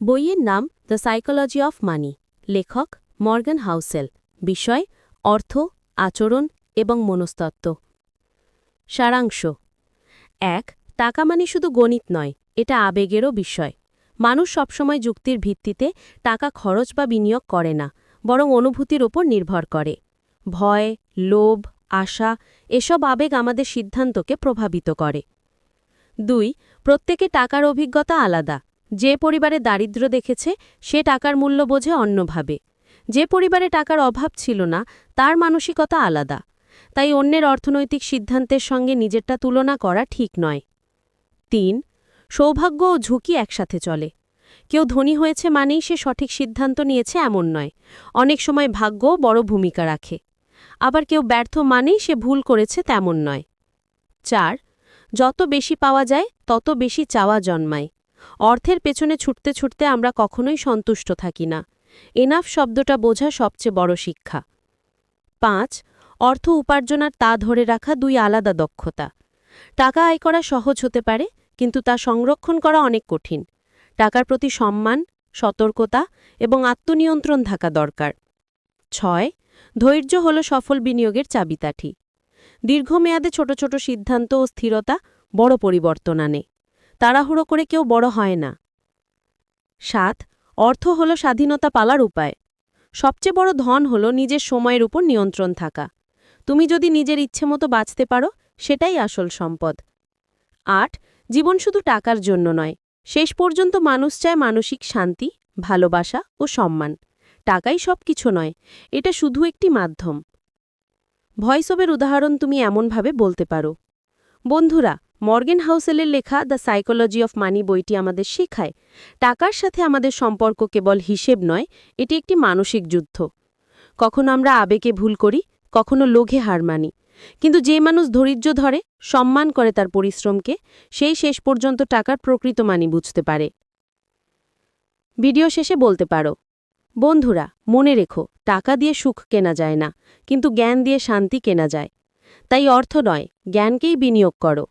বইয়ের নাম the psychology of money, লেখক মর্গান হাউসেল, বিষয় অর্থ, আচরণ এবং মনস্তত্ত্ব। সারাংশ। ১. টাকা মানে শুধু গণিত নয়, এটা আবেগেরও বিষয়। মানুষ সবসময় যুক্তির ভিত্তিতে টাকা খরচ বা বিনিয়োগ করে না, বরং অনুভূতির ওপর নির্ভর করে। ভয়, লোভ, আশা এসব আবেগ আমাদের সিদ্ধান্তকে প্রভাবিত করে। ২. প্রত্যেকে টাকার অভিজ্ঞতা আলাদা। যে পরিবারে দারিদ্র্য দেখেছে সে টাকার মূল্য বোঝে অন্যভাবে। যে পরিবারে টাকার অভাব ছিল না তার মানসিকতা আলাদা। তাই অন্যের অর্থনৈতিক সিদ্ধান্তের সঙ্গে নিজেরটা তুলনা করা ঠিক নয়। ৩. সৌভাগ্য ও ঝুঁকি একসাথে চলে। কেউ ধনী হয়েছে মানেই সে সঠিক সিদ্ধান্ত নিয়েছে এমন নয়, অনেক সময় ভাগ্যও বড় ভূমিকা রাখে। আবার কেউ ব্যর্থ মানেই সে ভুল করেছে তেমন নয়। ৪. যত বেশি পাওয়া যায় তত বেশি চাওয়া জন্মায়। অর্থের পেছনে ছুটতে ছুটতে আমরা কখনোই সন্তুষ্ট থাকি না। এনাফ শব্দটা বোঝা সবচেয়ে বড় শিক্ষা। ৫. অর্থ উপার্জন আর তা ধরে রাখা দুই আলাদা দক্ষতা। টাকা আয় করা সহজ হতে পারে, কিন্তু তা সংরক্ষণ করা অনেক কঠিন। টাকার প্রতি সম্মান, সতর্কতা এবং আত্মনিয়ন্ত্রণ থাকা দরকার। ৬. ধৈর্য হল সফল বিনিয়োগের চাবিকাঠি। দীর্ঘমেয়াদে ছোট ছোট সিদ্ধান্ত ও স্থিরতা বড় পরিবর্তন আনে। তাড়াহুড়ো করে কেউ বড় হয় না। ৭. অর্থ হল স্বাধীনতা পালার উপায়। সবচেয়ে বড় ধন হল নিজের সময়ের উপর নিয়ন্ত্রণ থাকা। তুমি যদি নিজের ইচ্ছেমতো বাঁচতে পারো, সেটাই আসল সম্পদ। ৮. জীবন শুধু টাকার জন্য নয়, শেষ পর্যন্ত মানুষ চায় মানসিক শান্তি, ভালোবাসা ও সম্মান। টাকাই সবকিছু নয়, এটা শুধু একটি মাধ্যম। ভয়েসওভারের উদাহরণ তুমি এমনভাবে বলতে পারো। বন্ধুরা, মর্গান হাউসেলের লেখা দ্য সাইকোলজি অফ মানি বইটি আমাদের শেখায় টাকার সাথে আমাদের সম্পর্ক কেবল হিসেব নয়, এটি একটি মানসিক যুদ্ধ। কখনো আমরা আবেগে ভুল করি, কখনো লোভে হার মানি, কিন্তু যে মানুষ ধৈর্য ধরে, সম্মান করে তার পরিশ্রমকে, সেই শেষ পর্যন্ত টাকার প্রকৃত মানি বুঝতে পারে। ভিডিও শেষে বলতে পারো, বন্ধুরা মনে রেখো, টাকা দিয়ে সুখ কেনা যায় না, কিন্তু জ্ঞান দিয়ে শান্তি কেনা যায়। তাই অর্থ নয়, জ্ঞানকেই বিনিয়োগ করো।